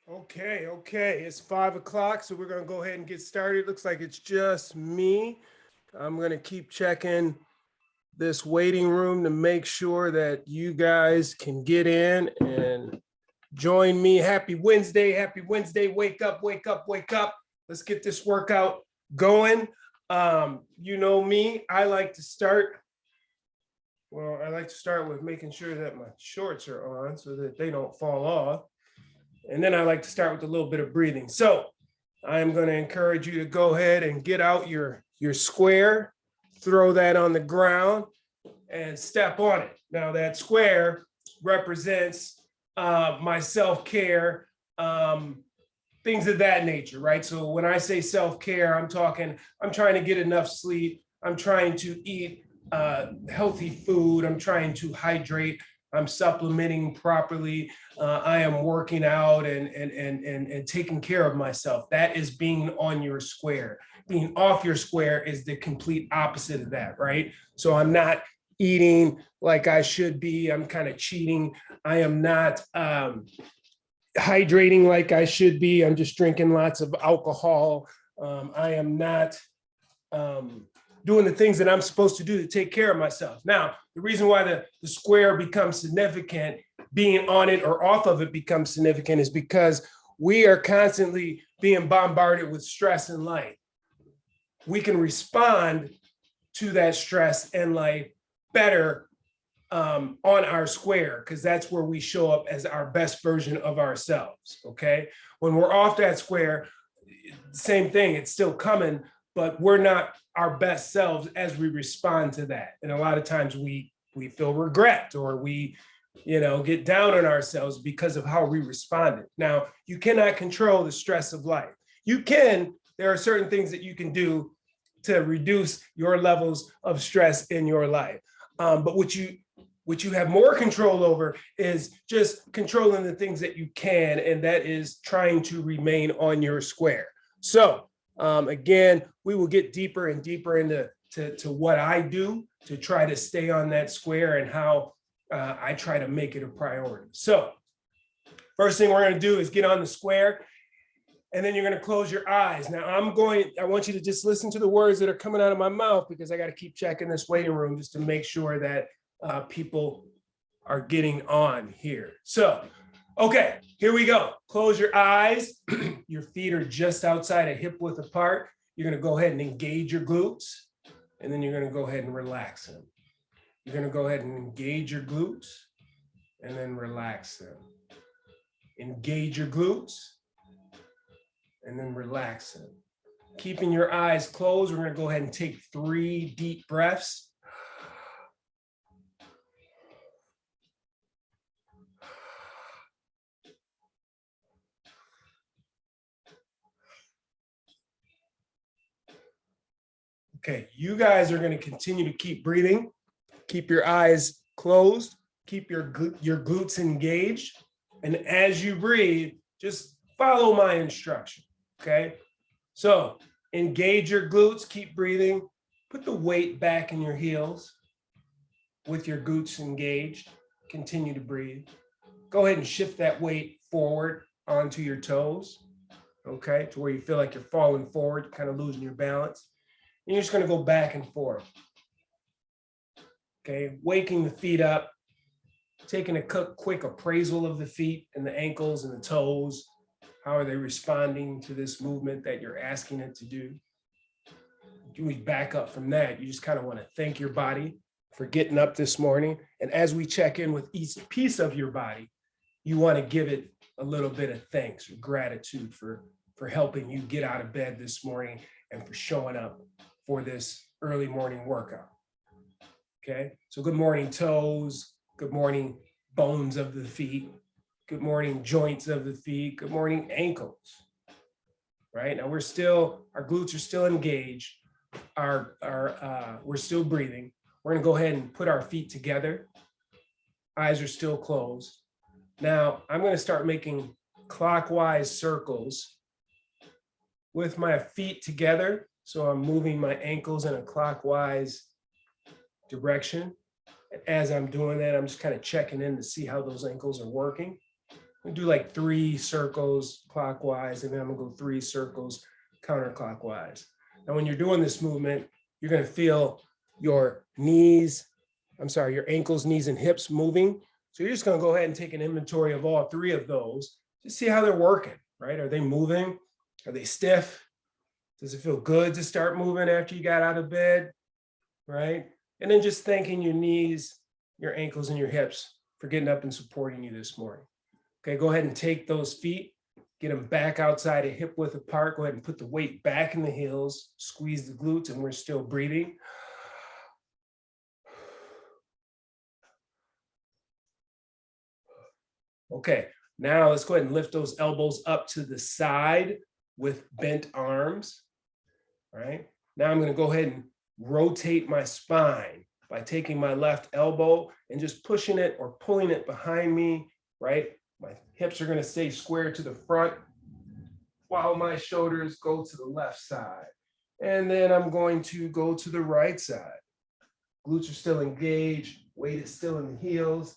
Okay. It's 5 o'clock, so we're gonna go ahead and get started. Looks like it's just me. I'm gonna keep checking this waiting room to make sure that you guys can get in and join me. Happy Wednesday. Happy Wednesday. Wake up, wake up, wake up. Let's get this workout going. You know me, I like to start with making sure that my shorts are on so that they don't fall off. And then I like to start with a little bit of breathing. So I'm going to encourage you to go ahead and get out your square, throw that on the ground, and step on it. Now that square represents my self-care, things of that nature, right? So when I say self-care, I'm trying to get enough sleep. I'm trying to eat healthy food. I'm trying to hydrate. I'm supplementing properly. I am working out and taking care of myself. That is being on your square. Being off your square is the complete opposite of that, right? So I'm not eating like I should be. I'm kind of cheating. I am not hydrating like I should be. I'm just drinking lots of alcohol. I am not doing the things that I'm supposed to do to take care of myself. Now, the reason why the square becomes significant, being on it or off of it becomes significant, is because we are constantly being bombarded with stress in life. We can respond to that stress in life better on our square, because that's where we show up as our best version of ourselves. Okay. When we're off that square, same thing, it's still coming, but we're not our best selves as we respond to that. And a lot of times we feel regret, or we get down on ourselves because of how we responded. Now, you cannot control the stress of life. There are certain things that you can do to reduce your levels of stress in your life. But what you have more control over is just controlling the things that you can, and that is trying to remain on your square. So again, we will get deeper and deeper into what I do to try to stay on that square, and how I try to make it a priority. So first thing we're going to do is get on the square, and then you're going to close your eyes. Now I want you to just listen to the words that are coming out of my mouth, because I got to keep checking this waiting room just to make sure that people are getting on here. So, okay, here we go. Close your eyes. Your feet are just outside a hip width apart. You're going to go ahead and engage your glutes, and then you're going to go ahead and relax them. You're going to go ahead and engage your glutes, and then relax them. Engage your glutes, and then relax them. Keeping your eyes closed, we're going to go ahead and take 3 deep breaths. Okay, you guys are going to continue to keep breathing. Keep your eyes closed. Keep your glutes engaged. And as you breathe, just follow my instruction. Okay, so engage your glutes, keep breathing. Put the weight back in your heels with your glutes engaged. Continue to breathe. Go ahead and shift that weight forward onto your toes. Okay, to where you feel like you're falling forward, kind of losing your balance. And you're just going to go back and forth. Okay, waking the feet up, taking a quick appraisal of the feet and the ankles and the toes. How are they responding to this movement that you're asking it to do? We back up from that. You just kind of want to thank your body for getting up this morning. And as we check in with each piece of your body, you want to give it a little bit of thanks or gratitude for helping you get out of bed this morning and for showing up for this early morning workout. Okay, so good morning, toes. Good morning, bones of the feet. Good morning, joints of the feet. Good morning, ankles. Right now, our glutes are still engaged. We're still breathing. We're going to go ahead and put our feet together. Eyes are still closed. Now, I'm going to start making clockwise circles with my feet together. So I'm moving my ankles in a clockwise direction. And as I'm doing that, I'm just kind of checking in to see how those ankles are working. do like 3 circles clockwise, and then I'm gonna go 3 circles counterclockwise. Now, when you're doing this movement, you're gonna feel your knees, your ankles, knees, and hips moving. So you're just gonna go ahead and take an inventory of all 3 of those to see how they're working, right? Are they moving? Are they stiff? Does it feel good to start moving after you got out of bed, right? And then just thanking your knees, your ankles, and your hips for getting up and supporting you this morning. Okay, go ahead and take those feet, get them back outside a hip width apart. Go ahead and put the weight back in the heels, squeeze the glutes, and we're still breathing. Okay, now let's go ahead and lift those elbows up to the side with bent arms. All right, now I'm going to go ahead and rotate my spine by taking my left elbow and just pushing it or pulling it behind me, right? My hips are going to stay square to the front while my shoulders go to the left side. And then I'm going to go to the right side. Glutes are still engaged, weight is still in the heels.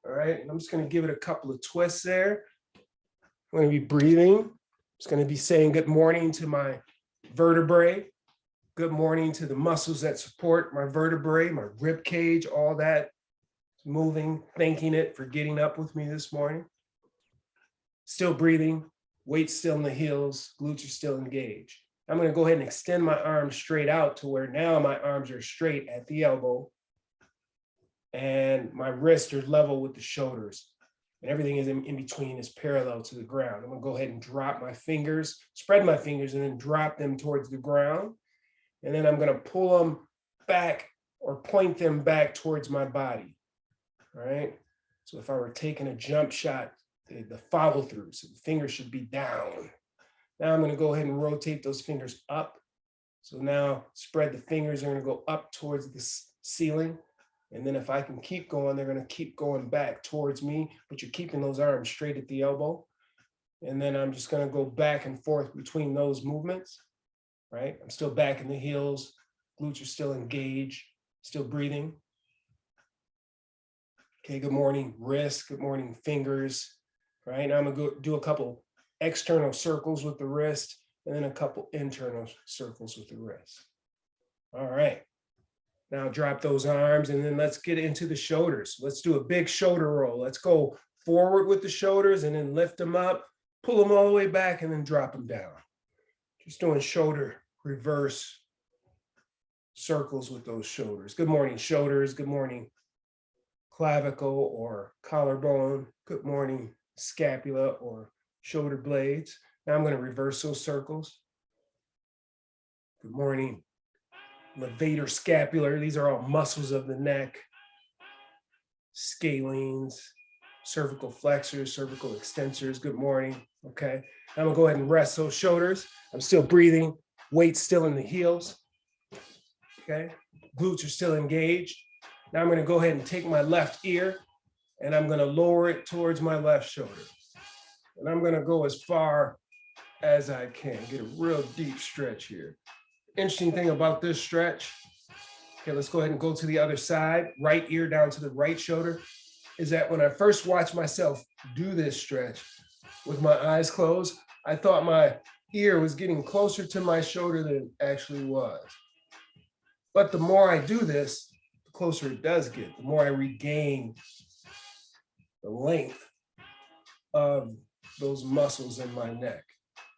All right, and I'm just going to give it a couple of twists there. I'm going to be breathing. I'm just going to be saying good morning to my vertebrae. Good morning to the muscles that support my vertebrae, my rib cage, all that moving, thanking it for getting up with me this morning. Still breathing, weight still in the heels, glutes are still engaged. I'm going to go ahead and extend my arms straight out to where now my arms are straight at the elbow and my wrists are level with the shoulders. And everything is in between is parallel to the ground. I'm going to go ahead and drop my fingers, spread my fingers, and then drop them towards the ground. And then I'm going to pull them back or point them back towards my body. All right. So if I were taking a jump shot, the follow through, so the fingers should be down. Now I'm going to go ahead and rotate those fingers up. So now spread the fingers, are going to go up towards the ceiling. And then if I can keep going, they're going to keep going back towards me, but you're keeping those arms straight at the elbow. And then I'm just going to go back and forth between those movements, right? I'm still back in the heels. Glutes are still engaged, still breathing. Okay, good morning, wrists. Good morning, fingers. Right, now I'm going to go do a couple external circles with the wrist and then a couple internal circles with the wrist. All right. Now drop those arms and then let's get into the shoulders. Let's do a big shoulder roll. Let's go forward with the shoulders and then lift them up, pull them all the way back and then drop them down. Just doing shoulder reverse circles with those shoulders. Good morning, shoulders. Good morning, clavicle or collarbone. Good morning, scapula or shoulder blades. Now I'm going to reverse those circles. Good morning, levator scapular. These are all muscles of the neck. Scalenes, cervical flexors, cervical extensors. Good morning. Okay. I'm going to go ahead and rest those shoulders. I'm still breathing. Weight still in the heels. Okay. Glutes are still engaged. Now I'm going to go ahead and take my left ear and I'm going to lower it towards my left shoulder. And I'm going to go as far as I can. Get a real deep stretch here. Interesting thing about this stretch, okay, let's go ahead and go to the other side, right ear down to the right shoulder, is that when I first watched myself do this stretch with my eyes closed, I thought my ear was getting closer to my shoulder than it actually was. But the more I do this, the closer it does get, the more I regain the length of those muscles in my neck.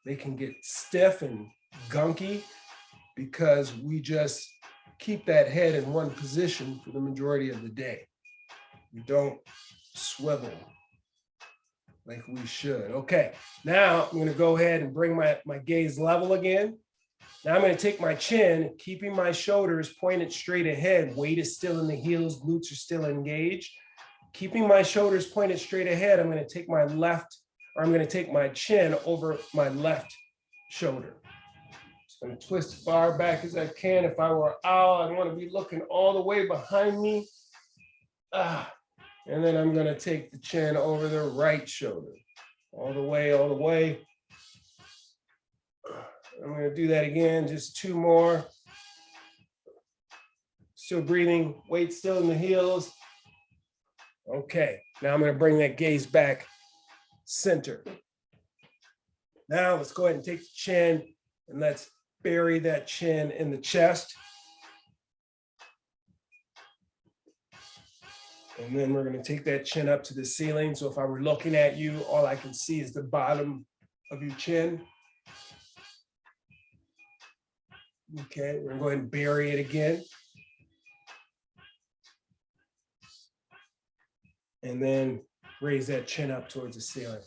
They can get stiff and gunky because we just keep that head in one position for the majority of the day. We don't swivel like we should. Okay, now I'm going to go ahead and bring my gaze level again. Now I'm going to take my chin, keeping my shoulders pointed straight ahead. Weight is still in the heels, glutes are still engaged. Keeping my shoulders pointed straight ahead, I'm going to take my chin over my left shoulder. Just going to twist as far back as I can. If I were an owl, I'd want to be looking all the way behind me. And then I'm going to take the chin over the right shoulder. All the way, all the way. I'm going to do that again, just 2 more. Still breathing, weight still in the heels. Okay, now I'm going to bring that gaze back center. Now let's go ahead and take the chin and let's bury that chin in the chest. And then we're going to take that chin up to the ceiling. So if I were looking at you, all I can see is the bottom of your chin. Okay, we're going to go ahead and bury it again. And then raise that chin up towards the ceiling.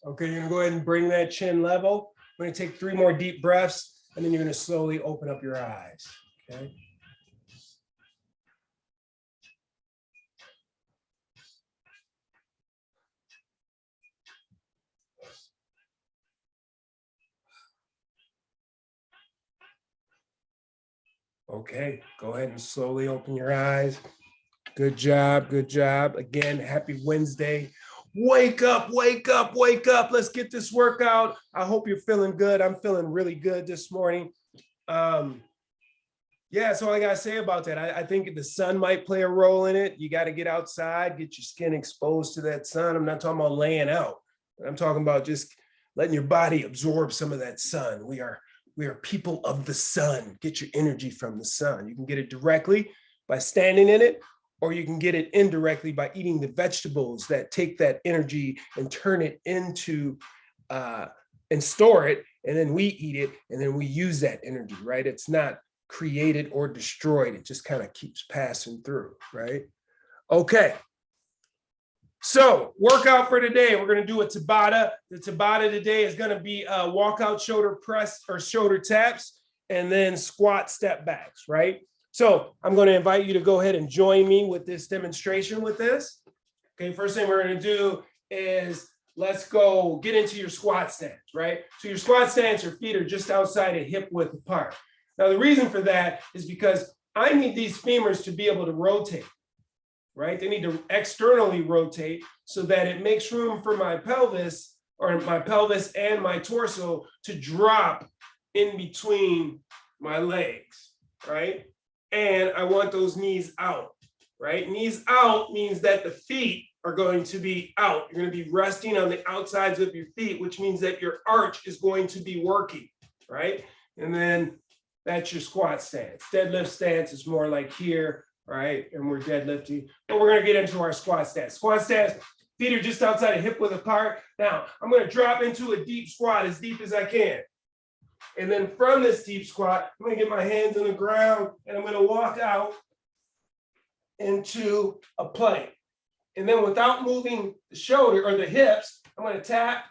Okay, you're going to go ahead and bring that chin level. We're going to take 3 more deep breaths, and then you're going to slowly open up your eyes. Okay. Okay, go ahead and slowly open your eyes. Good job, good job. Again, happy Wednesday. Wake up, wake up, wake up. Let's get this workout. I hope you're feeling good. I'm feeling really good this morning. Yeah, that's all I got to say about that. I think the sun might play a role in it. You got to get outside, get your skin exposed to that sun. I'm not talking about laying out. I'm talking about just letting your body absorb some of that sun. We are people of the sun. Get your energy from the sun. You can get it directly by standing in it, or you can get it indirectly by eating the vegetables that take that energy and turn it into, and store it, and then we eat it, and then we use that energy, right? It's not created or destroyed. It just kind of keeps passing through, right? Okay. So workout for today, we're going to do a Tabata. The Tabata today is going to be a walkout shoulder press or shoulder taps, and then squat step backs, right? So I'm going to invite you to go ahead and join me with this demonstration with this. Okay, first thing we're going to do is let's go get into your squat stance, right? So your squat stance, your feet are just outside a hip width apart. Now the reason for that is because I need these femurs to be able to rotate. Right? They need to externally rotate so that it makes room for my pelvis and my torso to drop in between my legs, right? And I want those knees out, right? Knees out means that the feet are going to be out. You're going to be resting on the outsides of your feet, which means that your arch is going to be working, right? And then that's your squat stance. Deadlift stance is more like here. Right, and we're deadlifting, but we're going to get into our squat stance. Squat stance, feet are just outside a hip width apart. Now, I'm going to drop into a deep squat as deep as I can. And then from this deep squat, I'm going to get my hands on the ground, and I'm going to walk out into a plank. And then without moving the shoulder or the hips, I'm going to tap,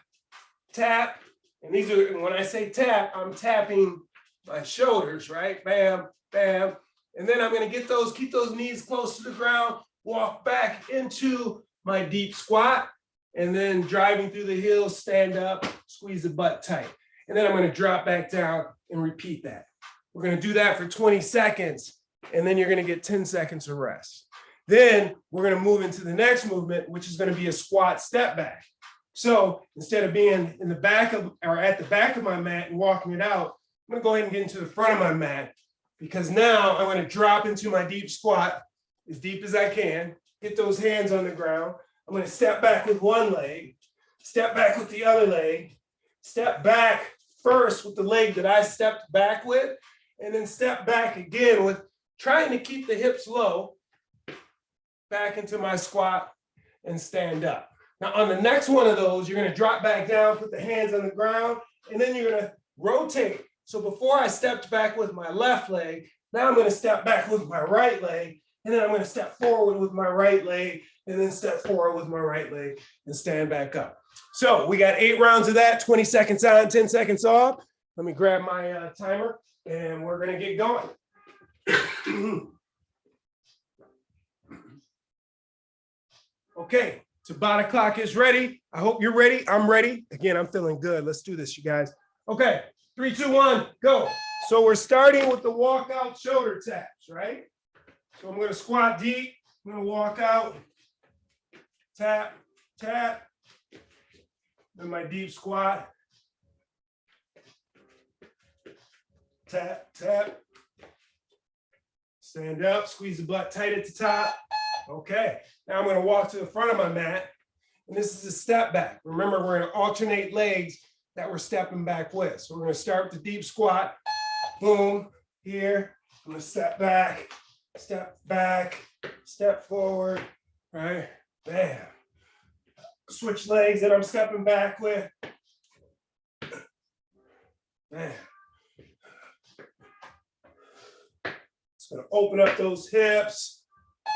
tap. And these are, when I say tap, I'm tapping my shoulders, right? Bam, bam. And then I'm going to keep those knees close to the ground, walk back into my deep squat, and then driving through the heels, stand up, squeeze the butt tight. And then I'm going to drop back down and repeat that. We're going to do that for 20 seconds, and then you're going to get 10 seconds of rest. Then we're going to move into the next movement, which is going to be a squat step back. So instead of being in the back of or at the back of my mat and walking it out, I'm going to go ahead and get into the front of my mat. Because now I'm going to drop into my deep squat as deep as I can, get those hands on the ground. I'm going to step back with one leg, step back with the other leg, step back first with the leg that I stepped back with, and then step back again with trying to keep the hips low, back into my squat and stand up. Now on the next one of those, you're going to drop back down, put the hands on the ground, and then you're going to rotate. So before I stepped back with my left leg, now I'm going to step back with my right leg, and then I'm going to step forward with my right leg, and then step forward with my right leg and stand back up. So we got 8 rounds of that, 20 seconds on, 10 seconds off. Let me grab my timer, and we're going to get going. Okay, Tabata clock is ready. I hope you're ready. I'm ready. Again, I'm feeling good. Let's do this, you guys. Okay. 3, 2, 1, go. So we're starting with the walkout shoulder taps, right? So I'm going to squat deep. I'm going to walk out, tap, tap. Then my deep squat, tap, tap. Stand up, squeeze the butt tight at the top. Okay, now I'm going to walk to the front of my mat, and this is a step back. Remember, we're going to alternate legs that we're stepping back with. So we're going to start with the deep squat. Boom, here. I'm going to step back, step forward, right? Bam. Switch legs that I'm stepping back with. Bam. It's going to open up those hips,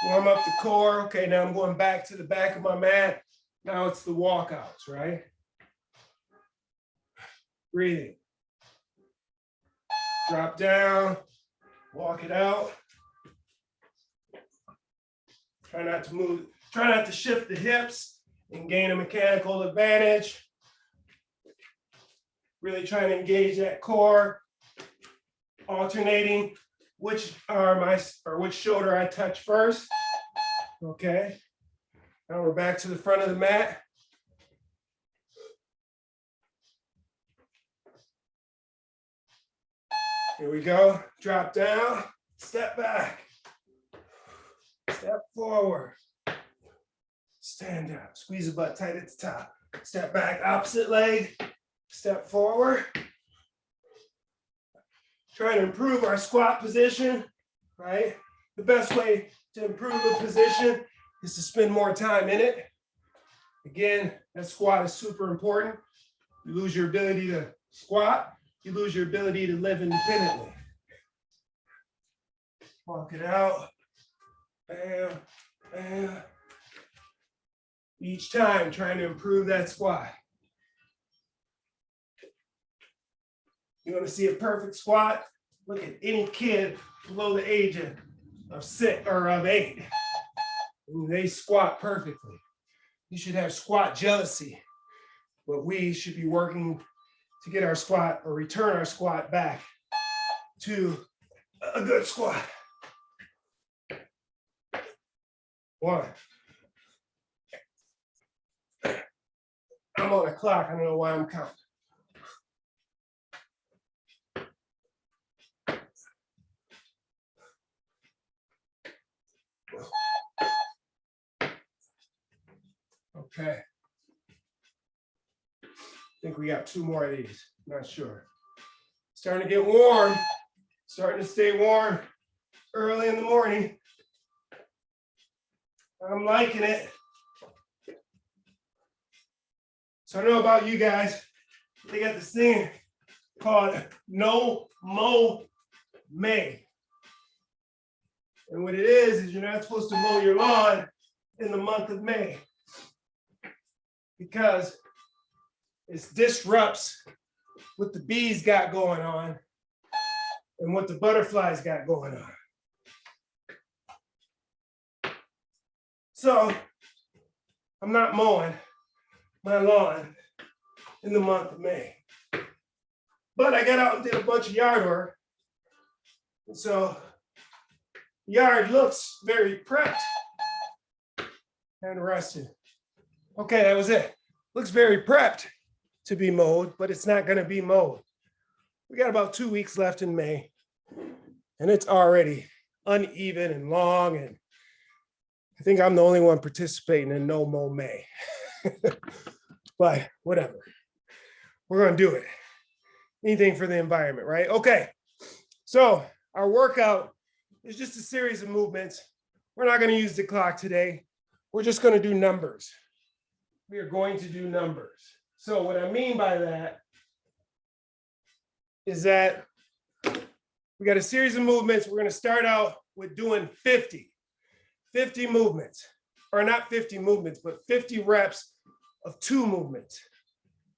warm up the core. Okay, now I'm going back to the back of my mat. Now it's the walkouts, right? Breathing. Drop down, walk it out. Try not to move, try not to shift the hips and gain a mechanical advantage. Really trying to engage that core, alternating which arm or which shoulder I touch first. Okay. Now we're back to the front of the mat. Here we go. Drop down, step back, step forward, stand up, squeeze the butt tight at the top, step back, opposite leg, step forward. Trying to improve our squat position, right? The best way to improve the position is to spend more time in it. Again, that squat is super important. You lose your ability to squat, you lose your ability to live independently. Walk it out. Bam, bam. Each time trying to improve that squat. You want to see a perfect squat? Look at any kid below the age of 6 or of 8. They squat perfectly. You should have squat jealousy, but we should be working to get our squat or return our squat back to a good squat. 1. I'm on a clock. I don't know why I'm counting. Okay. I think we got 2 more of these. Not sure. Starting to get warm. Starting to stay warm early in the morning. I'm liking it. So I don't know about you guys. They got this thing called No Mow May. And what it is you're not supposed to mow your lawn in the month of May, because it disrupts what the bees got going on and what the butterflies got going on. So I'm not mowing my lawn in the month of May. But I got out and did a bunch of yard work. And so the yard looks very prepped and rested. Okay, that was it. Looks very prepped to be mowed, but it's not going to be mowed. We got about 2 weeks left in May, and it's already uneven and long, and I think I'm the only one participating in No Mow May. But whatever. We're going to do it. Anything for the environment, right? Okay. So our workout is just a series of movements. We're not going to use the clock today. We're just going to do numbers. We are going to do numbers. So what I mean by that is that we got a series of movements. We're going to start out with doing 50 movements, or not 50 movements, but 50 reps of 2 movements.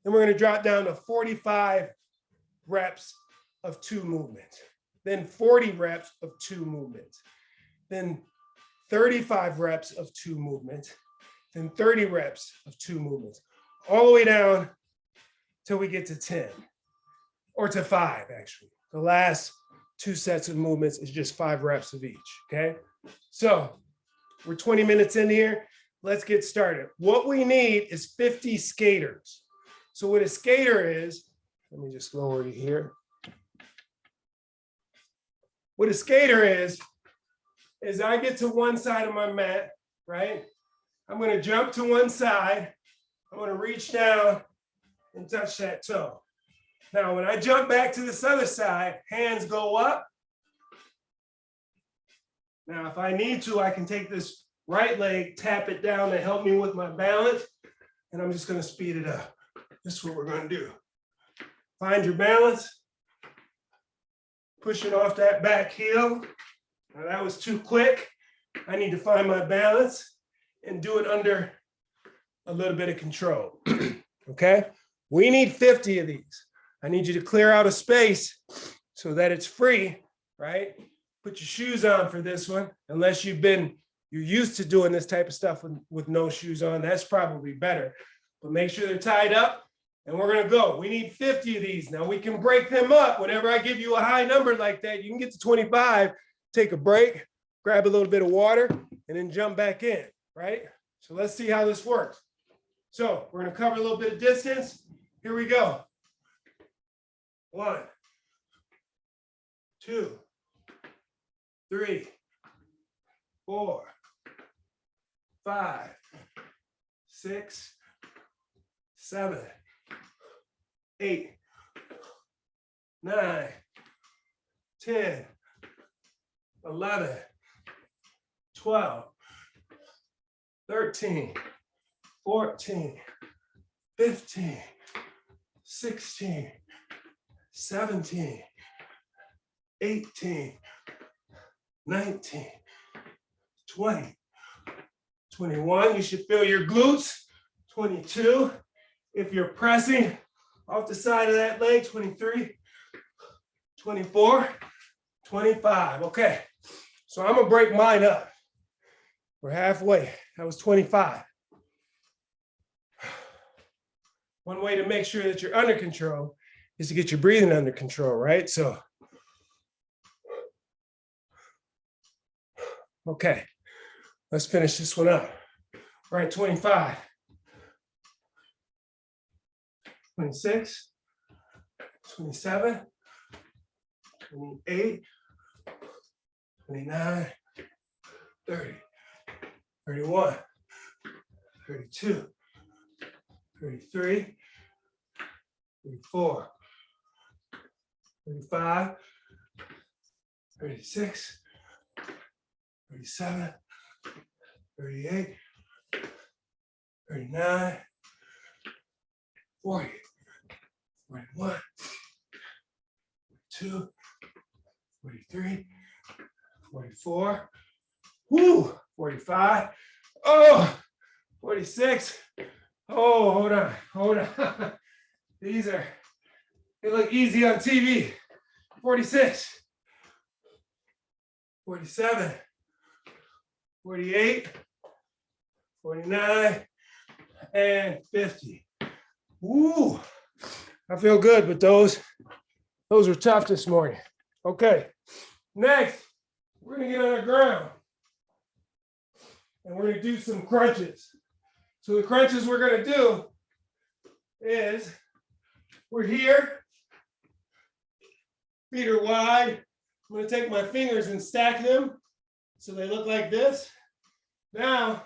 Then we're going to drop down to 45 reps of 2 movements. Then 40 reps of 2 movements. Then 35 reps of 2 movements. Then 30 reps of 2 movements. All the way down till we get to 10, or to 5 actually. The last 2 sets of movements is just 5 reps of each, okay? So we're 20 minutes in here. Let's get started. What we need is 50 skaters. So what a skater is, let me just lower it here. What a skater is I get to one side of my mat right? I'm going to jump to one side. I'm going to reach down and touch that toe. Now, when I jump back to this other side, hands go up. Now, if I need to, I can take this right leg, tap it down to help me with my balance, and I'm just going to speed it up. This is what we're going to do. Find your balance. Pushing off that back heel. Now, that was too quick. I need to find my balance and do it under a little bit of control. Okay? We need 50 of these. I need you to clear out a space so that it's free, right? Put your shoes on for this one, unless you're used to doing this type of stuff with no shoes on. That's probably better. But make sure they're tied up, and we're gonna go. We need 50 of these. Now we can break them up. Whenever I give you a high number like that, you can get to 25, take a break, grab a little bit of water, and then jump back in, right? So let's see how this works. So we're gonna cover a little bit of distance. Here we go. 1, 2, 3, 4, 5, 6, 7, 8, 9, 10, 11, 12, 13, 14, 15, 16, 17, 18, 19, 20, 21. You should feel your glutes. 22. If you're pressing off the side of that leg, 23, 24, 25. Okay. So I'm going to break mine up. We're halfway. That was 25. One way to make sure that you're under control is to get your breathing under control, right? So, okay, let's finish this one up. All right, 25, 26, 27, 28, 29, 30, 31, 32, 33, 34, 35, 36, 37, 38, 39, 40, 41, 42, 43, 44, woo, 45, oh, 46, oh, hold on. They look easy on TV. 46, 47, 48, 49, and 50. Woo, I feel good, but those were tough this morning. Okay, next, we're gonna get on the ground and we're gonna do some crunches. So the crunches we're gonna do is, we're here, feet are wide. I'm gonna take my fingers and stack them so they look like this. Now,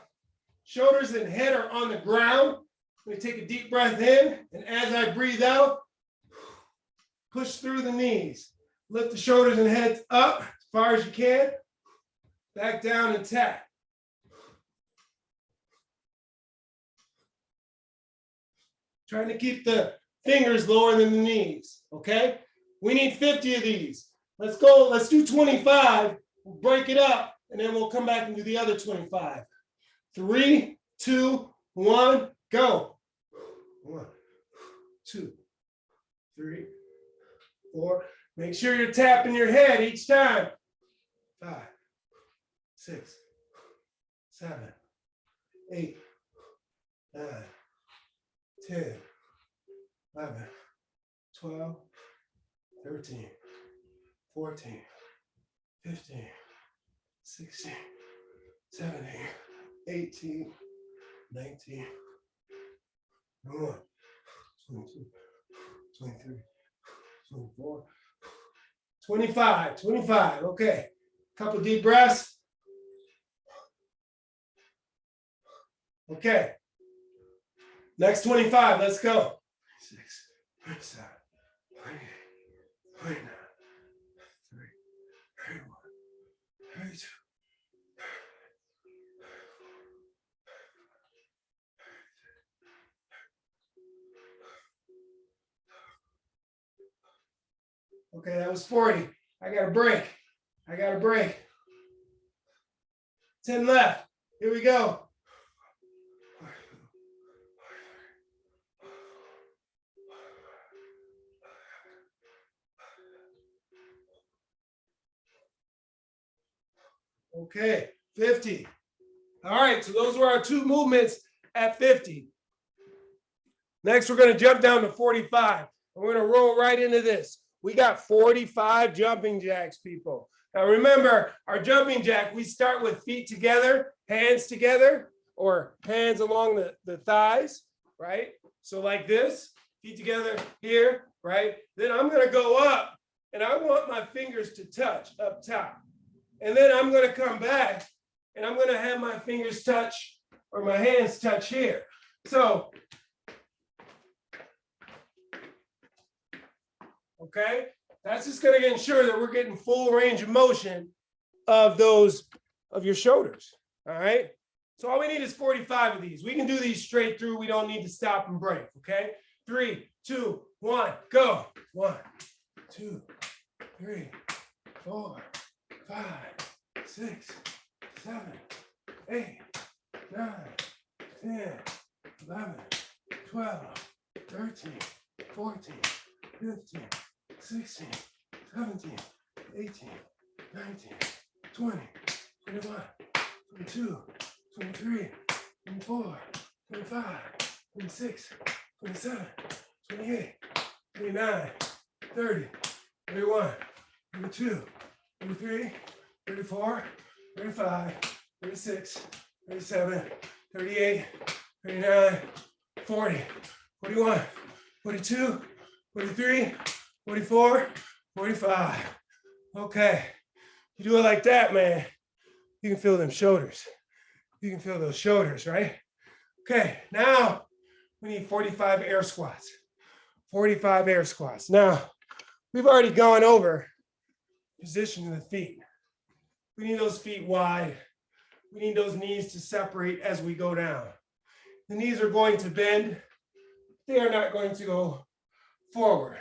shoulders and head are on the ground. I'm gonna take a deep breath in, and as I breathe out, push through the knees. Lift the shoulders and head up as far as you can. Back down and tap. Trying to keep the fingers lower than the knees, okay? We need 50 of these. Let's go, let's do 25. We'll break it up, and then we'll come back and do the other 25. 3, 2, 1, go. 1, 2, 3, 4. Make sure you're tapping your head each time. 5, 6, 7, 8, 9, 10, 11, 12, 13, 14, 15, 16, 17, 18, 19, 21, 22, 23, 24, 25. Okay. Couple deep breaths. Okay. Next 25, let's go. 6, 7, 28, 29, 30, 31, 32. Okay, that was 40. I got a break. I got a break. 10 left. Here we go. Okay, 50. All right, so those were our two movements at 50. Next, we're going to jump down to 45. We're going to roll right into this. We got 45 jumping jacks, people. Now remember, our jumping jack, we start with feet together, hands together, or hands along the thighs, right? So like this, feet together here, right? Then I'm going to go up, and I want my fingers to touch up top. And then I'm going to come back, and I'm going to have my fingers touch, or my hands touch here. So, okay, that's just going to ensure that we're getting full range of motion of your shoulders. All right. So all we need is 45 of these. We can do these straight through. We don't need to stop and break. Okay. 3, 2, 1, go. 1, 2, 3, 4, 5, 6, 7, 8, 9, 10, 11, 12, 13, 14, 15, 16, 17, 18, 19, 20, 21, 22, 23, 24, 25, 26, 27, 28, 29, 30, 31, 32, 33, 34, 35, 36, 37, 38, 39, 40, 41, 42, 43, 44, 45. Okay. You do it like that, man. You can feel them shoulders. You can feel those shoulders, right? Okay, now we need 45 air squats. 45 air squats. Now, we've already gone over position of the feet. We need those feet wide. We need those knees to separate as we go down. The knees are going to bend. They are not going to go forward,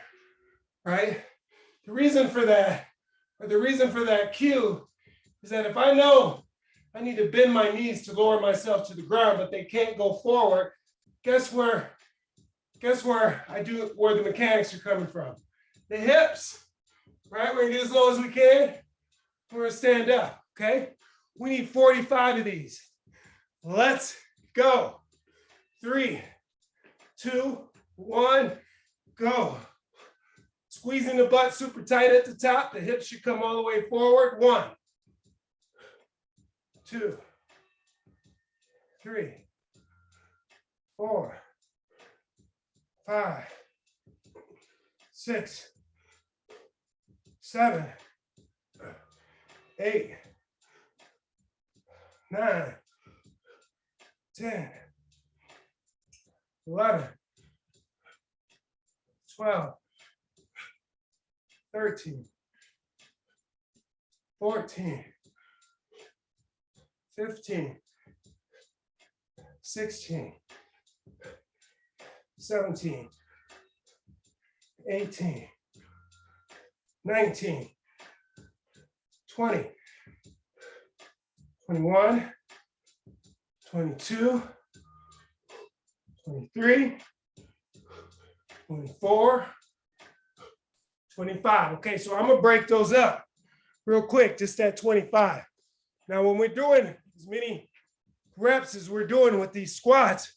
right? The reason for that cue is that if I know I need to bend my knees to lower myself to the ground, but they can't go forward, guess where the mechanics are coming from? The hips, right? We're gonna get as low as we can. We're gonna stand up, okay? We need 45 of these. Let's go. 3, 2, 1, go. Squeezing the butt super tight at the top. The hips should come all the way forward. 1, 2, 3, 4, 5, 6, 7, 8, 9, 10, 11, 12, 13, 14, 15, 16, 17, 18, 19, 20, 21, 22, 23, 24, 25. Okay, so I'm gonna break those up real quick, just at 25. Now, when we're doing as many reps as we're doing with these squats,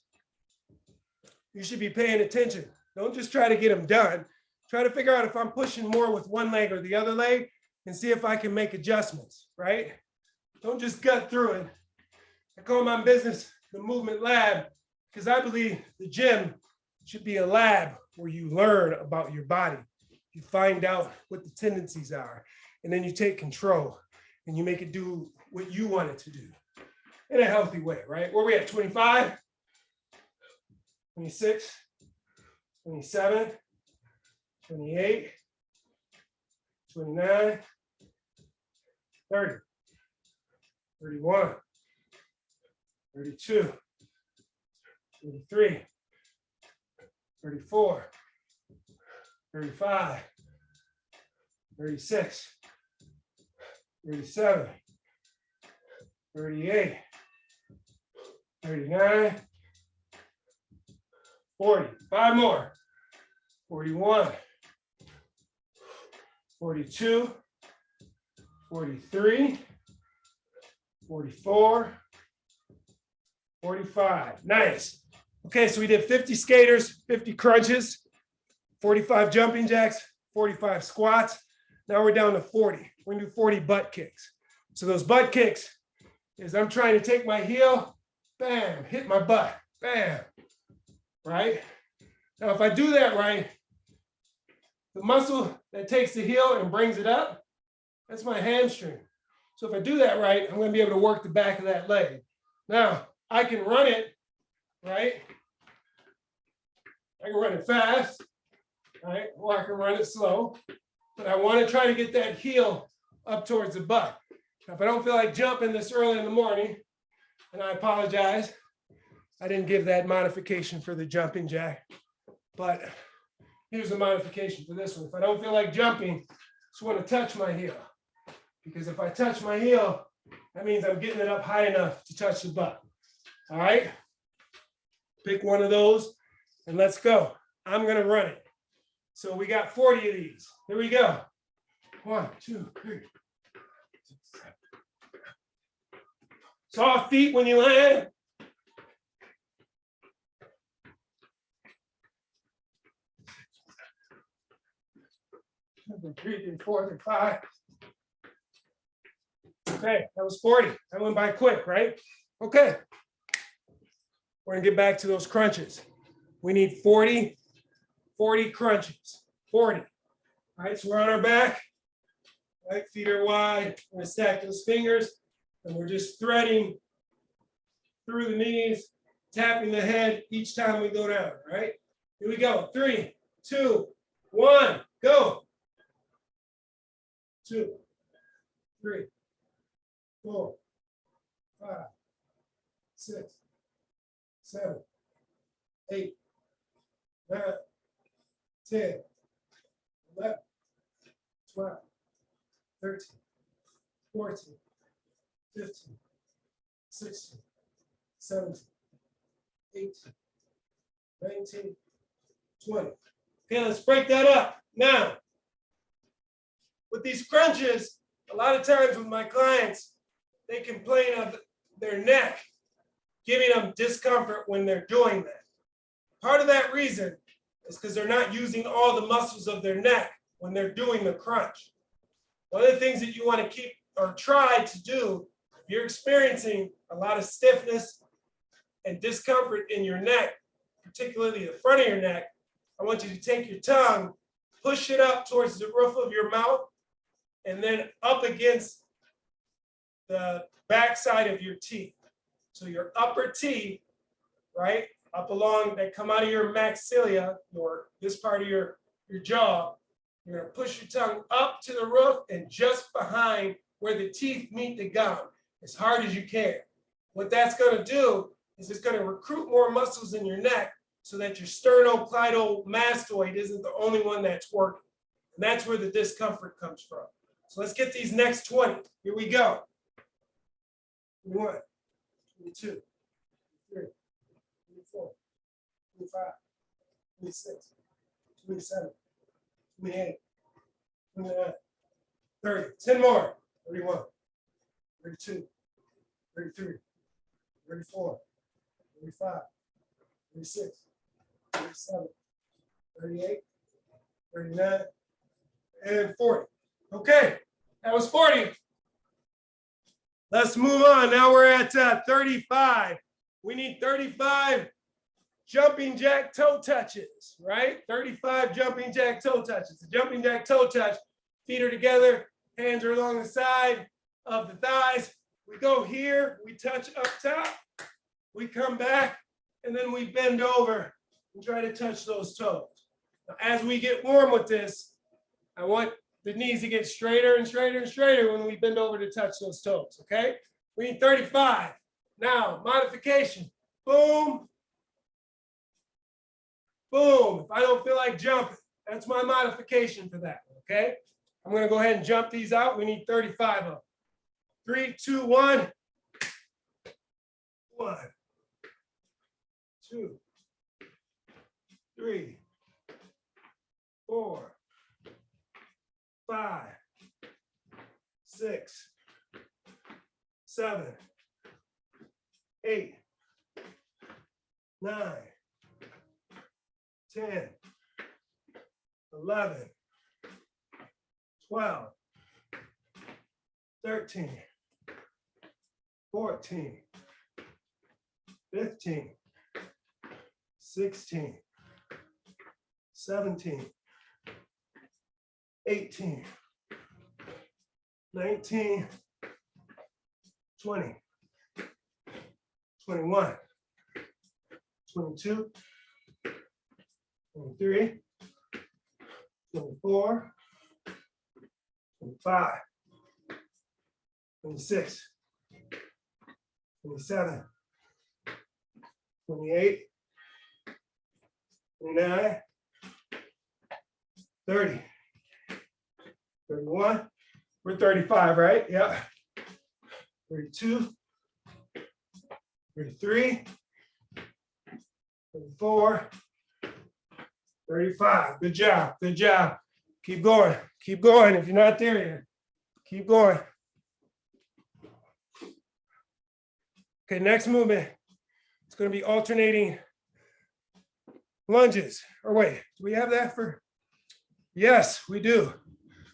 you should be paying attention. Don't just try to get them done. Try to figure out if I'm pushing more with one leg or the other leg and see if I can make adjustments, right? Don't just gut through it. I call my business the Movement Lab because I believe the gym should be a lab where you learn about your body. You find out what the tendencies are, and then you take control and you make it do what you want it to do. in a healthy way, right? Where we at 25, 26, 27, 28, 29, 30, 31, 32, 33, 34, 35, 36, 37, 38, 39, 40. 5 more. 41, 42, 43, 44, 45. Nice. Okay, so we did 50 skaters, 50 crunches, 45 jumping jacks, 45 squats. Now we're down to 40. We're gonna do 40 butt kicks. So those butt kicks is I'm trying to take my heel, bam, hit my butt, bam, right? Now, if I do that right, the muscle that takes the heel and brings it up, that's my hamstring. So if I do that right, I'm going to be able to work the back of that leg. Now, I can run it, right? I can run it fast, right? Or I can run it slow. But I want to try to get that heel up towards the butt. Now, if I don't feel like jumping this early in the morning, and I apologize, I didn't give that modification for the jumping jack. But here's the modification for this one. If I don't feel like jumping, I just want to touch my heel. Because if I touch my heel, that means I'm getting it up high enough to touch the butt. All right? Pick one of those and let's go. I'm going to run it. So we got 40 of these. Here we go. 1, 2, 3. Soft feet when you land. 3, 4, 5. Okay, that was 40. That went by quick, right? Okay. We're gonna get back to those crunches. We need 40 crunches. 40. All right, so we're on our back, right? Feet are wide. We're gonna stack those fingers, and we're just threading through the knees, tapping the head each time we go down, right? Here we go. 3, 2, 1, go. 2, 3, 4, 5, 6, 7, 8, 9, 10, 11, 12, 13, 14, 15, 16, 17, 18, 19, 20. Okay, let's break that up. Now, with these crunches, a lot of times with my clients, they complain of their neck giving them discomfort when they're doing that. Part of that reason is because they're not using all the muscles of their neck when they're doing the crunch. One of the things that you want to keep or try to do, if you're experiencing a lot of stiffness and discomfort in your neck, particularly the front of your neck, I want you to take your tongue, push it up towards the roof of your mouth, and then up against the backside of your teeth. So your upper teeth, right, up along that come out of your maxillae, or this part of your jaw, you're gonna push your tongue up to the roof and just behind where the teeth meet the gum, as hard as you can. What that's gonna do is it's gonna recruit more muscles in your neck so that your sternocleidomastoid isn't the only one that's working. And that's where the discomfort comes from. So let's get these next 20. Here we go. 21, 22, 23, 24, 25, 26, 27, 28, 29, 30. 10 more. 31, 32, 33, 34, 35, 36, 37, 38, 39, and 40. Okay, that was 40. Let's move on. Now we're at 35. We need 35 jumping jack toe touches, right? 35 jumping jack toe touches. The jumping jack toe touch, feet are together, hands are along the side of the thighs. We go here, we touch up top, we come back, and then we bend over and try to touch those toes. Now, as we get warm with this, I want the knees to get straighter and straighter and straighter when we bend over to touch those toes, okay? We need 35. Now, modification. Boom. Boom. If I don't feel like jumping, that's my modification for that, okay? I'm going to go ahead and jump these out. We need 35 of them. 3, 2, 1. 1, 2, 3, 4, 5, 6, 7, 8, 9, 10, 11, 12, 13, 14, 15, 16, 17, 18, 19, 20, 21, 22, 23, 24, 25, 26, 27, 28, 29, 30, 31. We're 35, right? Yeah. 32, 33, 34, 35. Good job. Good job. Keep going. Keep going. If you're not there yet, keep going. Okay, next movement. It's going to be alternating lunges. Or wait, do we have that for? Yes, we do.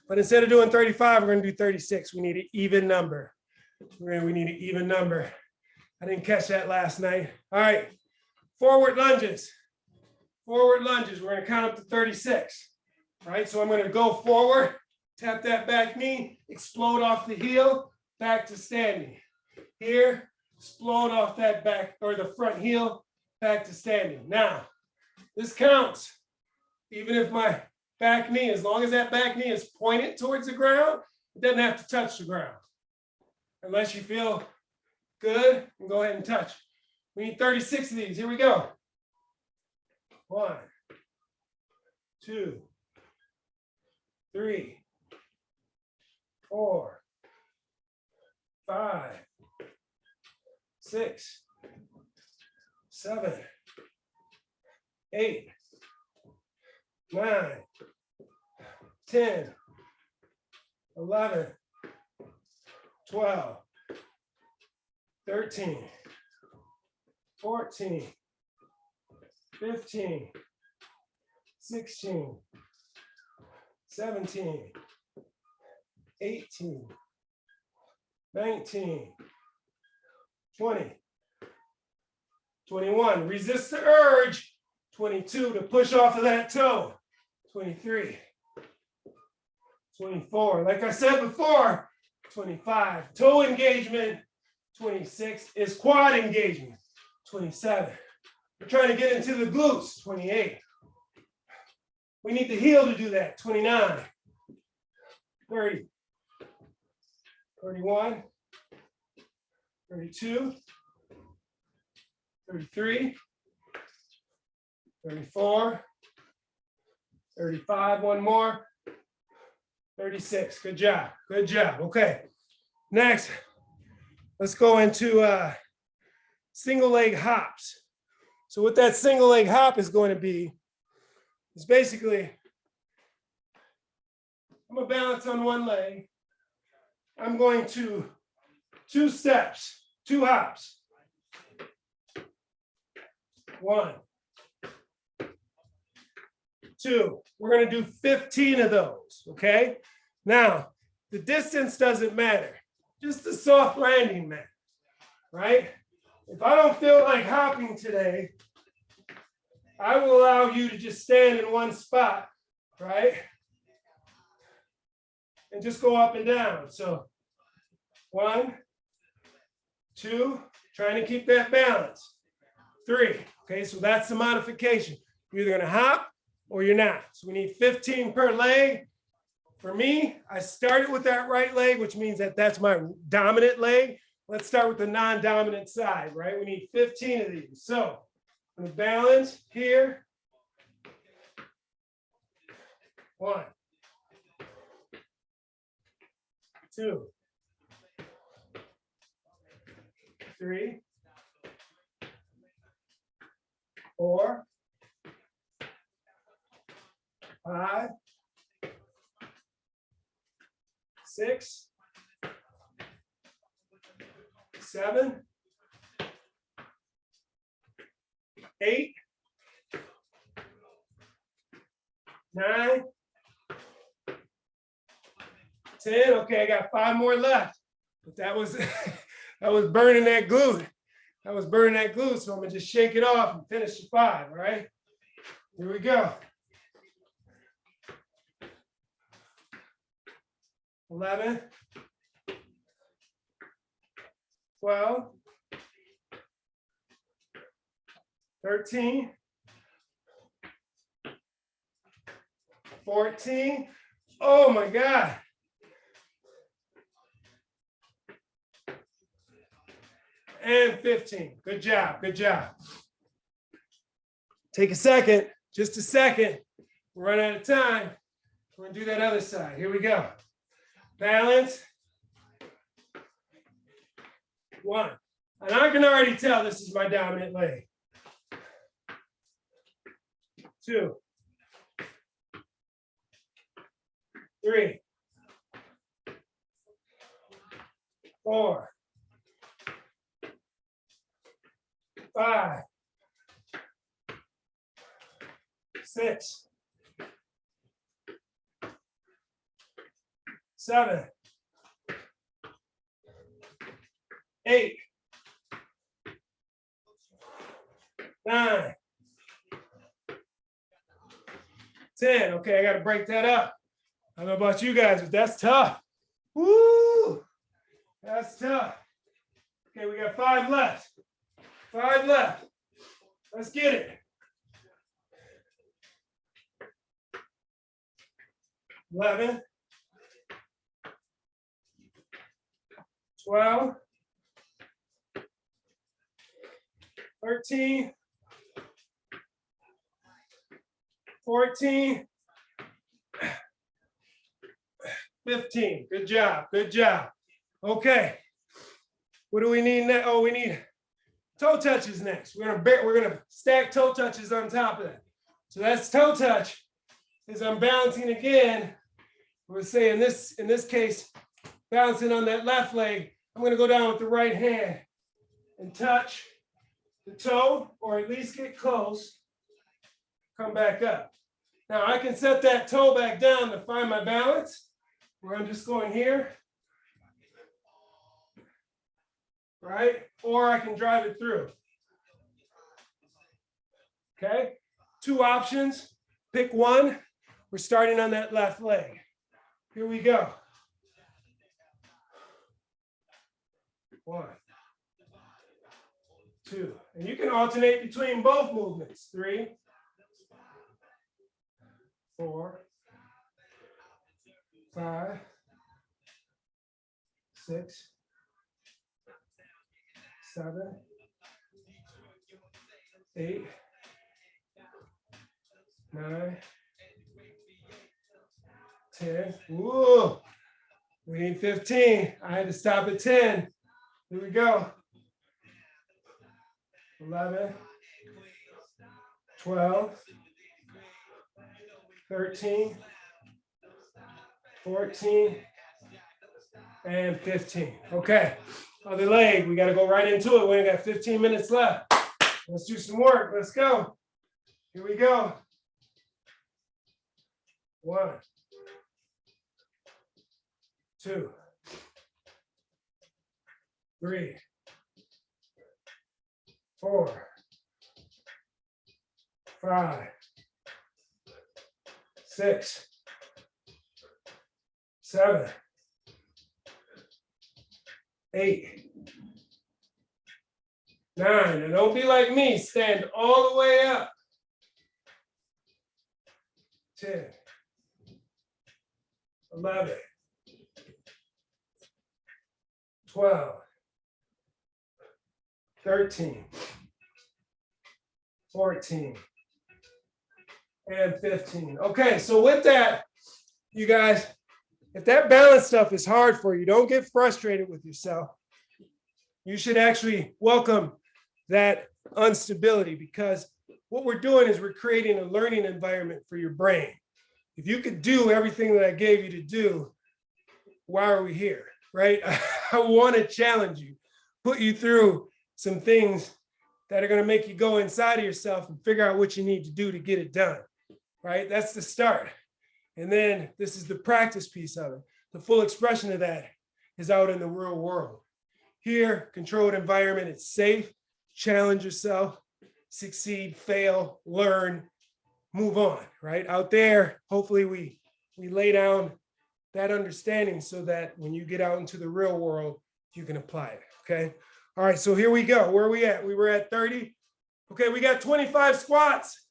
But instead of doing 35, we're going to do 36. We need an even number. We need an even number. I didn't catch that last night. All right, forward lunges. Forward lunges. We're going to count up to 36. All right, so I'm going to go forward, tap that back knee, explode off the heel, back to standing. Here, explode off that back or the front heel, back to standing. Now, this counts. Even if my back knee, as long as that back knee is pointed towards the ground, it doesn't have to touch the ground. Unless you feel good, and go ahead and touch. We need 36 of these. Here we go. 1, 2, 3, 4, 5, 6, 7, 8, 9, 10, 11, 12, 13, 14, 15, 16, 17, 18, 19, 20, 21. Resist the urge. 22 to push off of that toe. 23, 24. Like I said before, 25. Toe engagement. 26 is quad engagement. 27. We're trying to get into the glutes. 28. We need the heel to do that. 29. 30. 31. 32. 33. 34. 35. One more. 36. Good job. Good job. Okay. Next, let's go into single leg hops. So what that single leg hop is going to be is basically, I'm going to balance on one leg. I'm going to 2 steps, 2 hops. 1, 2. We're going to do 15 of those, okay? Now, the distance doesn't matter. Just the soft landing matters, right? If I don't feel like hopping today, I will allow you to just stand in one spot, right? And just go up and down. So 1, 2, trying to keep that balance. 3, okay, so that's the modification. You're either gonna hop or you're not. So we need 15 per leg. For me, I started with that right leg, which means that that's my dominant leg. Let's start with the non-dominant side, right? We need 15 of these. So I'm gonna balance here. 1, 2, 3, 4, 5, 6, 7, 8, 9, 10. Okay, I got 5 more left. But that was that was burning that glute. That was burning that glute. So I'm gonna just shake it off and finish the 5. All right. Here we go. 11, 12, 13, 14. Oh my God. And 15. Good job. Good job. Take a second, just a second. We're running out of time. We're gonna do that other side. Here we go. Balance. 1. And I can already tell this is my dominant leg. 2, 3, 4, 5, 6, 7, 8, 9, 10. Okay, I got to break that up. I don't know about you guys, but that's tough. Woo! That's tough. Okay, we got 5 left. 5 left. Let's get it. 11, 12, 13, 14, 15. Good job. Good job. Okay. What do we need next? Oh, we need toe touches next. We're gonna stack toe touches on top of that. So that's toe touch. As I'm balancing again, we're saying in this case, balancing on that left leg, I'm gonna go down with the right hand and touch the toe, or at least get close, come back up. Now I can set that toe back down to find my balance, where I'm just going here, right? Or I can drive it through. Okay, 2 options, pick one. We're starting on that left leg. Here we go. 1, 2, and you can alternate between both movements. 3, 4, 5, 6, 7, 8, 9, 10. Whoa, we need 15. I had to stop at 10. Here we go. 11, 12, 13, 14, and 15. Okay, other leg. We got to go right into it. We only got 15 minutes left. Let's do some work. Let's go. Here we go. 1, 2, 3, 4, 5, 6, 7, 8, 9. And don't be like me, stand all the way up. 10, 11, 12, 13, 14, and 15. Okay, so with that, you guys, if that balance stuff is hard for you, don't get frustrated with yourself. You should actually welcome that instability, because what we're doing is we're creating a learning environment for your brain. If you could do everything that I gave you to do, why are we here, right? I want to challenge you, put you through some things that are going to make you go inside of yourself and figure out what you need to do to get it done, right? That's the start. And then this is the practice piece of it. The full expression of that is out in the real world. Here, controlled environment, it's safe, challenge yourself, succeed, fail, learn, move on, right? Out there, hopefully we lay down that understanding so that when you get out into the real world, you can apply it, okay? All right, so here we go. Where are we at? We were at 30. Okay, we got 25 squats,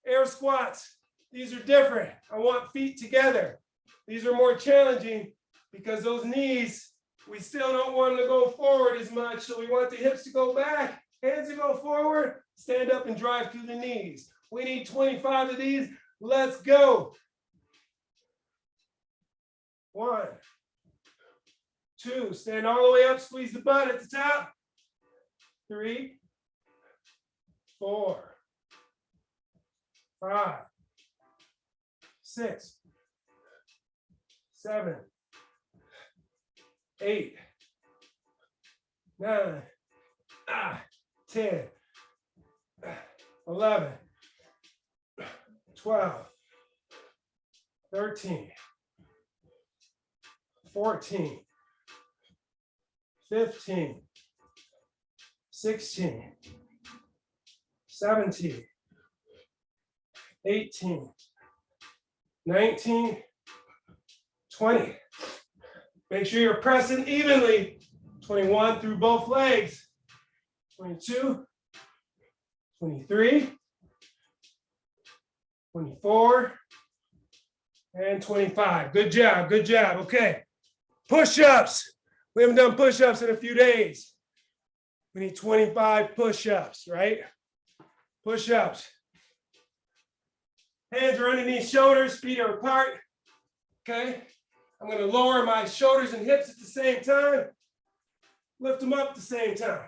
air squats. These are different. I want feet together. These are more challenging because those knees, we still don't want them to go forward as much. So we want the hips to go back, hands to go forward, stand up and drive through the knees. We need 25 of these. Let's go. 1, 2, stand all the way up, squeeze the butt at the top. 3, 4, 5, 6, 7, 8, 9, 10, 11, 12, 13, 14, 15, 16, 17, 18, 19, 20. Make sure you're pressing evenly. 21 through both legs. 22, 23, 24, and 25. Good job, good job. Okay, push-ups. We haven't done push-ups in a few days. We need 25 push-ups, right? Push-ups. Hands are underneath shoulders, feet are apart. Okay, I'm going to lower my shoulders and hips at the same time. Lift them up at the same time.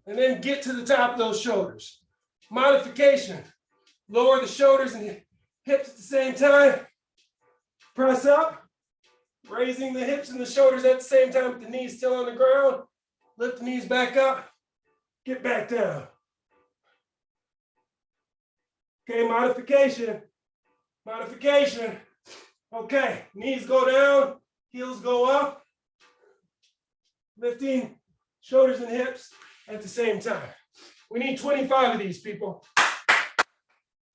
And then get to the top of those shoulders. Modification. Lower the shoulders and hips at the same time. Press up. Raising the hips and the shoulders at the same time with the knees still on the ground. Lift the knees back up. Get back down. Okay, modification. Modification. Okay, knees go down, heels go up. Lifting shoulders and hips at the same time. We need 25 of these, people.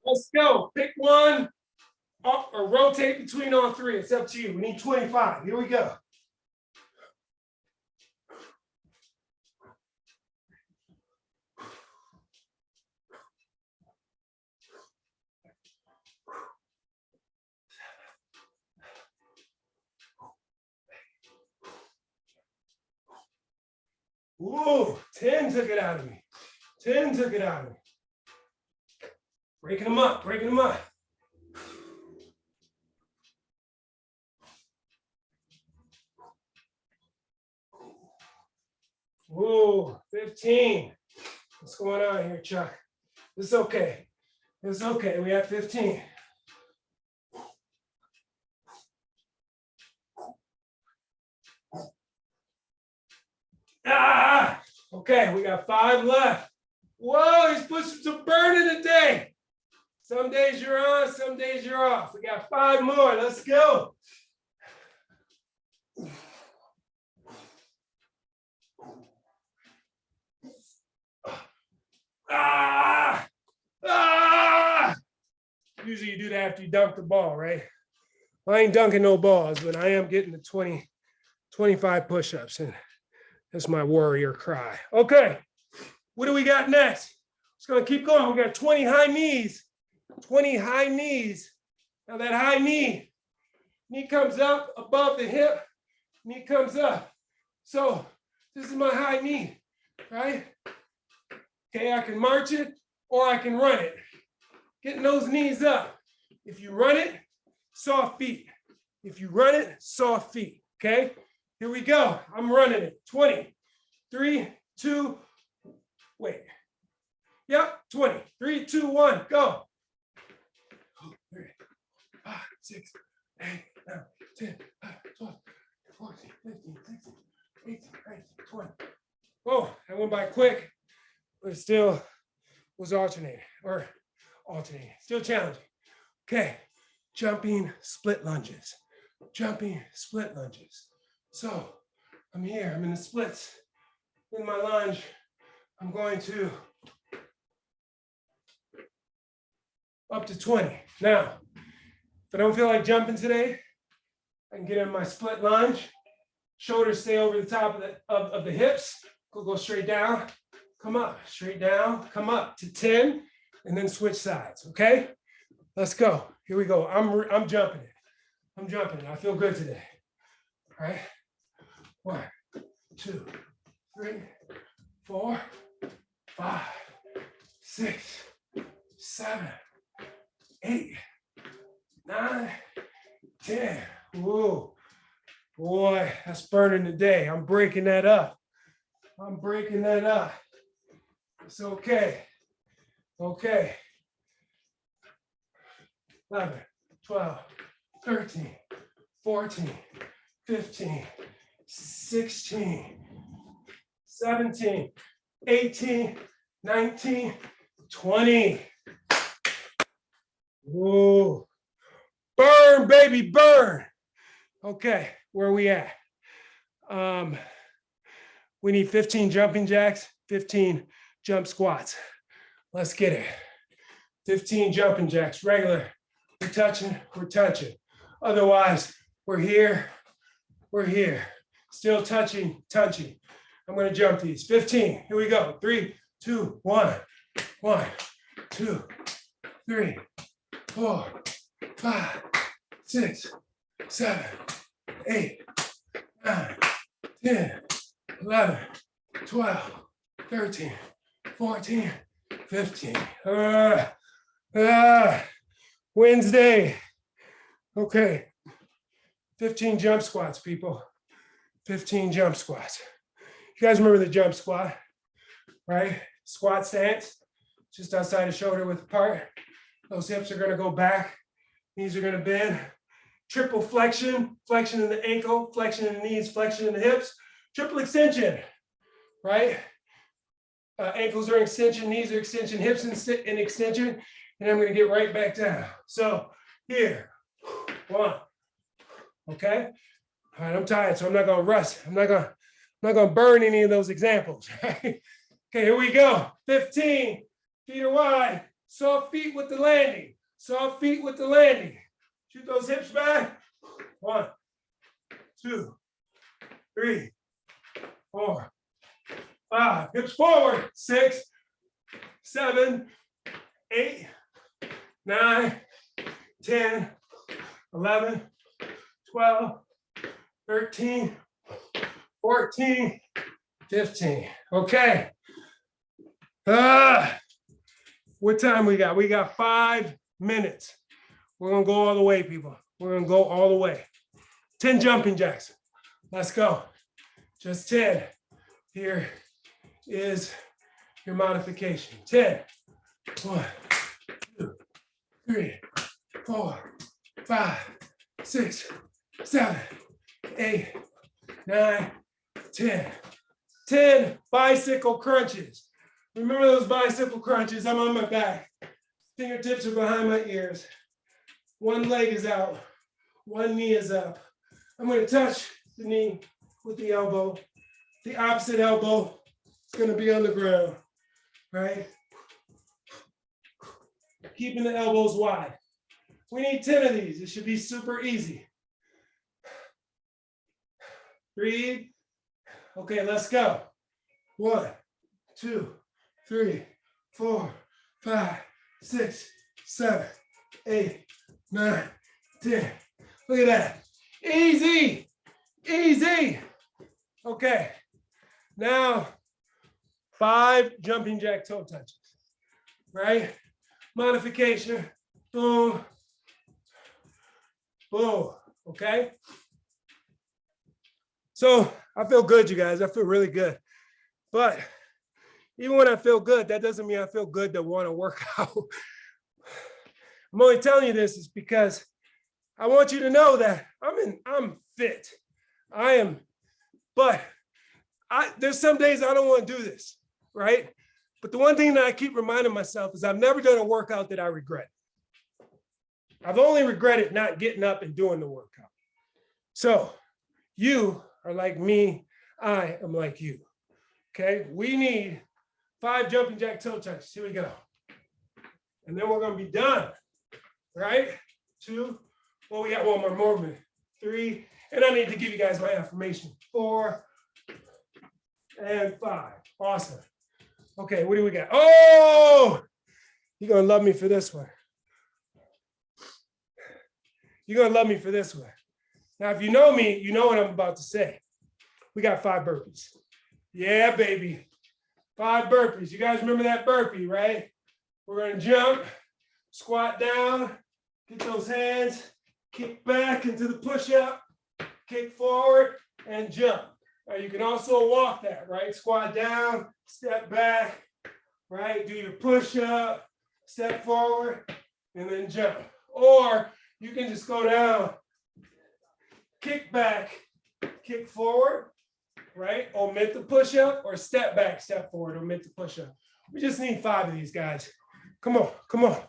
Let's go. Pick one up or rotate between all three. It's up to you. We need 25. Here we go. Ooh, 10 took it out of me. 10 took it out of me. Breaking them up, breaking them up. Ooh, 15. What's going on here, Chuck? It's okay. It's okay. We have 15. Ah, okay, we got 5 left. Whoa, he's pushing some burning today. Some days you're on, some days you're off. We got 5 more. Let's go. Ah, ah. Usually you do that after you dunk the ball, right? Well, I ain't dunking no balls, but I am getting the 25 push-ups, and that's my warrior cry. Okay, What do we got next? Just gonna keep going. We got 20 high knees. 20 high knees. Now that high knee comes up above the hip, knee comes up. So this is my high knee, right? Okay, I can march it or I can run it. Getting those knees up. If you run it, soft feet. If you run it, soft feet, okay? Here we go. I'm running it. 20, 3, 2, wait. Yep, 20, 3, 2, 1, go. 3, 5, 6, 8, 9, 10, 12, 14, 15, 16, 18, 19, 20. Whoa, that went by quick, but it still was alternating. Still challenging. Okay, jumping split lunges. Jumping split lunges. So I'm here, I'm in the splits. In my lunge, I'm going to up to 20. Now, if I don't feel like jumping today, I can get in my split lunge. Shoulders stay over the top of the hips. Go straight down, come up, straight down, come up to 10, and then switch sides, okay? Let's go. Here we go. I'm jumping it. I'm jumping it. I feel good today. All right. 1, 2, 3, 4, 5, 6, 7, 8, 9, 10. Whoa. Boy, that's burning today. I'm breaking that up. I'm breaking that up. It's okay. Okay. 11, 12, 13, 14, 15, 16, 17, 18, 19, 20. Whoa. Burn, baby, burn. Okay, where are we at? We need 15 jumping jacks, 15 jump squats. Let's get it. 15 jumping jacks, regular. We're touching. Otherwise, we're here. Still touching. I'm gonna jump these. 15, here we go. 3, 2, 1. 1, 2, 3, 4, 5, 6, 7, 8, 9, 10, 11, 12, 13, 14, 15. Wednesday. Okay. 15 jump squats, people. 15 jump squats. You guys remember the jump squat, right? Squat stance, just outside the shoulder width apart. Those hips are going to go back. Knees are going to bend. Triple flexion, flexion in the ankle, flexion in the knees, flexion in the hips. Triple extension, right? Ankles are extension, knees are extension, hips in extension. And I'm going to get right back down. So here, 1. Okay. All right, I'm tired, so I'm not going to rush. I'm not going to burn any of those examples. Right? Okay, here we go. 15 feet are wide. Soft feet with the landing. Soft feet with the landing. Shoot those hips back. 1, 2, 3, 4, 5. Hips forward. 6, 7, 8, 9, 10, 11, 12, 13, 14, 15. Okay. What time we got? We got 5 minutes. We're going to go all the way, people. We're going to go all the way. 10 jumping jacks. Let's go. Just 10. Here is your modification. 10. 1, 2, 3, 4, 5, 6, 7, 8, 9, 10. 10 bicycle crunches. Remember those bicycle crunches? I'm on my back. Fingertips are behind my ears. One leg is out. One knee is up. I'm going to touch the knee with the elbow. The opposite elbow is going to be on the ground, right? Keeping the elbows wide. We need 10 of these. It should be super easy. Breathe. Okay, let's go. 1, 2, 3, 4, 5, 6, 7, 8, 9, 10. Look at that. Easy, easy. Okay, now 5 jumping jack toe touches, right? Modification, boom, boom, okay? So I feel good, you guys. I feel really good. But even when I feel good, that doesn't mean I feel good to want to work out. I'm only telling you this is because I want you to know that I'm fit. I am, but there's some days I don't want to do this, right? But the one thing that I keep reminding myself is I've never done a workout that I regret. I've only regretted not getting up and doing the workout. So you are like me, I am like you. Okay, we need 5 jumping jack toe touches. Here we go. And then we're going to be done, right? 2, well, we got one more movement. 3, and I need to give you guys my affirmation. 4 and 5. Awesome. Okay, what do we got? Oh, you're going to love me for this one. You're going to love me for this one. Now, if you know me, you know what I'm about to say. We got 5 burpees. Yeah, baby. 5 burpees. You guys remember that burpee, right? We're going to jump, squat down, get those hands, kick back into the push-up, kick forward, and jump. Now, you can also walk that, right? Squat down, step back, right? Do your push-up, step forward, and then jump. Or you can just go down, kick back, kick forward, right? Omit the push-up, or step back, step forward, omit the push-up. We just need 5 of these, guys. Come on, come on.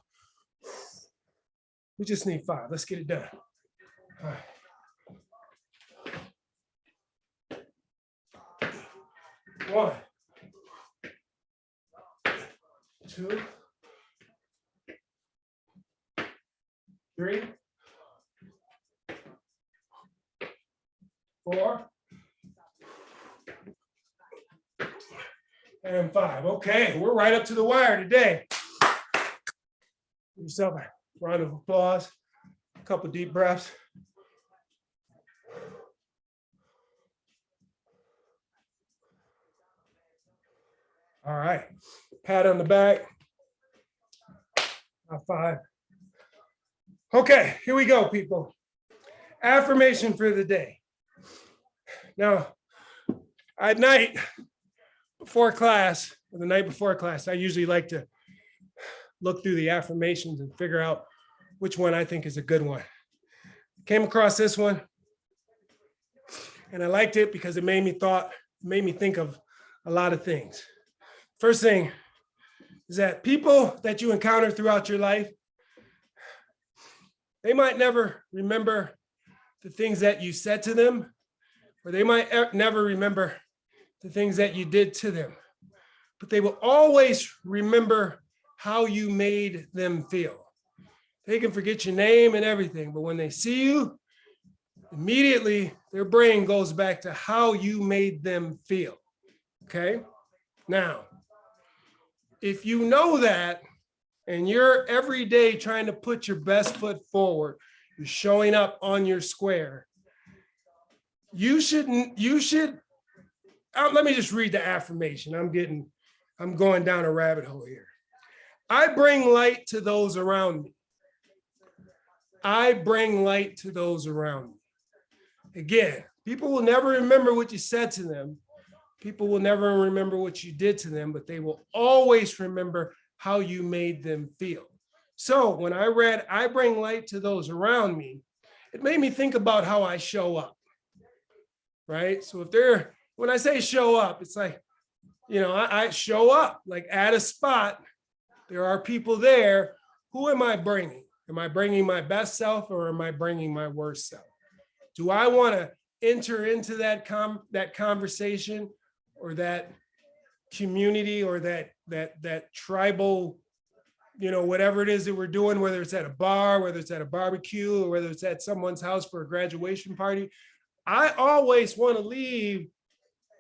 We just need 5. Let's get it done. All right. 1, 2, 3, 4, and 5. Okay, we're right up to the wire today. Give yourself a round of applause, a couple deep breaths. All right, pat on the back. High 5. Okay, here we go, people. Affirmation for the day. Now, at night before class, or the night before class, I usually like to look through the affirmations and figure out which one I think is a good one. Came across this one, and I liked it because it made me think of a lot of things. First thing is that people that you encounter throughout your life, they might never remember the things that you said to them, or they might never remember the things that you did to them, but they will always remember how you made them feel. They can forget your name and everything, but when they see you, immediately their brain goes back to how you made them feel. Okay? Now, if you know that, and you're every day trying to put your best foot forward, you're showing up on your square, you should, let me just read the affirmation. I'm going down a rabbit hole here. I bring light to those around me. I bring light to those around me. Again, people will never remember what you said to them. People will never remember what you did to them, but they will always remember how you made them feel. So when I read, I bring light to those around me, it made me think about how I show up, right? So when I say show up, it's like, I show up, like at a spot, there are people there. Who am I bringing? Am I bringing my best self, or am I bringing my worst self? Do I want to enter into that conversation, or that community, or that tribal, whatever it is that we're doing, whether it's at a bar, whether it's at a barbecue, or whether it's at someone's house for a graduation party? I always want to leave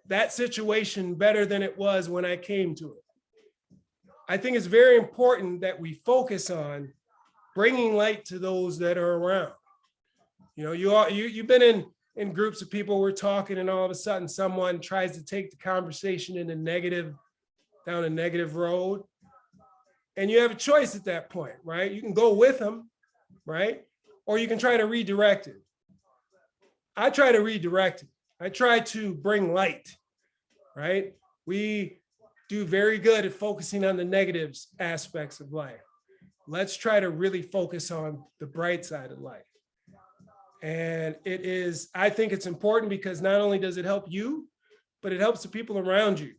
that situation better than it was when I came to it. I think it's very important that we focus on bringing light to those that are around. You know, you've been in groups of people, we're talking, and all of a sudden someone tries to take the conversation in a negative, down a negative road. And you have a choice at that point, right? You can go with them, right? Or you can try to redirect it. I try to redirect it. I try to bring light, right? We do very good at focusing on the negatives aspects of life. Let's try to really focus on the bright side of life. And it is, I think it's important because not only does it help you, but it helps the people around you.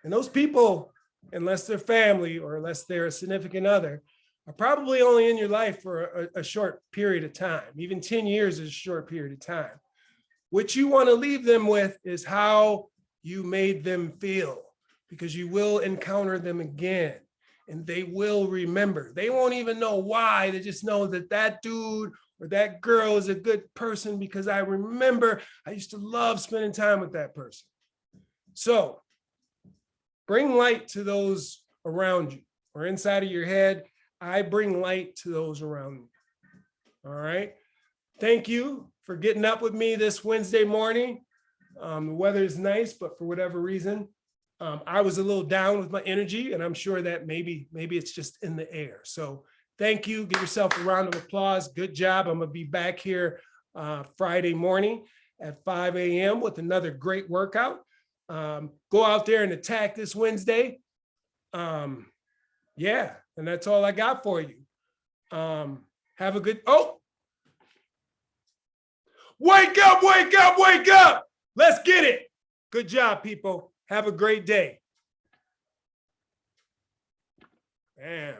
And those people, unless they're family or unless they're a significant other, are probably only in your life for a short period of time. Even 10 years is a short period of time. What you want to leave them with is how you made them feel, because you will encounter them again and they will remember. They won't even know why. They just know that that dude or that girl is a good person because I remember I used to love spending time with that person. So bring light to those around you or inside of your head. I bring light to those around me. All right. Thank you for getting up with me this Wednesday morning. The weather is nice, but for whatever reason, I was a little down with my energy, and I'm sure that maybe it's just in the air. So thank you. Give yourself a round of applause. Good job. I'm going to be back here Friday morning at 5 a.m. with another great workout. Go out there and attack this Wednesday. Yeah, and that's all I got for you. Have a good, wake up, wake up, wake up. Let's get it. Good job, people. Have a great day. Man.